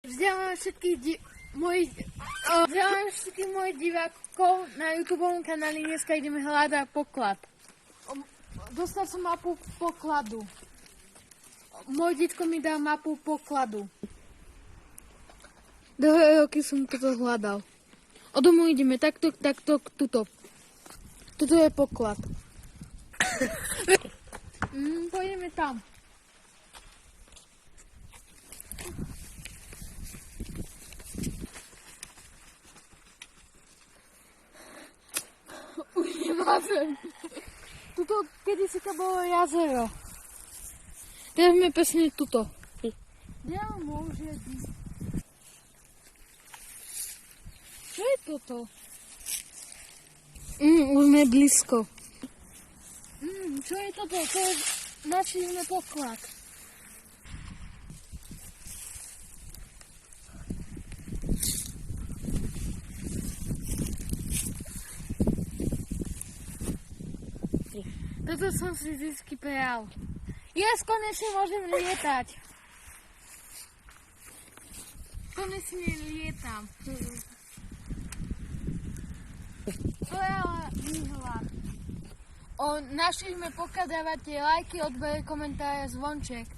Vzdelám všetkých mojich divákov na YouTube kanáli. Dneska ideme hľadať poklad. Dostal som mapu pokladu. Môj detko mi dal mapu pokladu. Dlhé roky som toto hľadal. Od domu ideme takto, tuto. Toto je poklad. Pôjdeme tam. Už nemám. Tuto, kedysi to bolo jazero. Teraz sme presne tuto. Kde môže byť? Čo je toto? Už sme blízko. Čo je toto? To je našli sme poklad. Toto som si vždycky prijal. Yes, konečne môžem lietať. Konečne lietam. To je ale výhľad. Našli sme poklad, dávate lajky, odbere, komentáre, zvonček.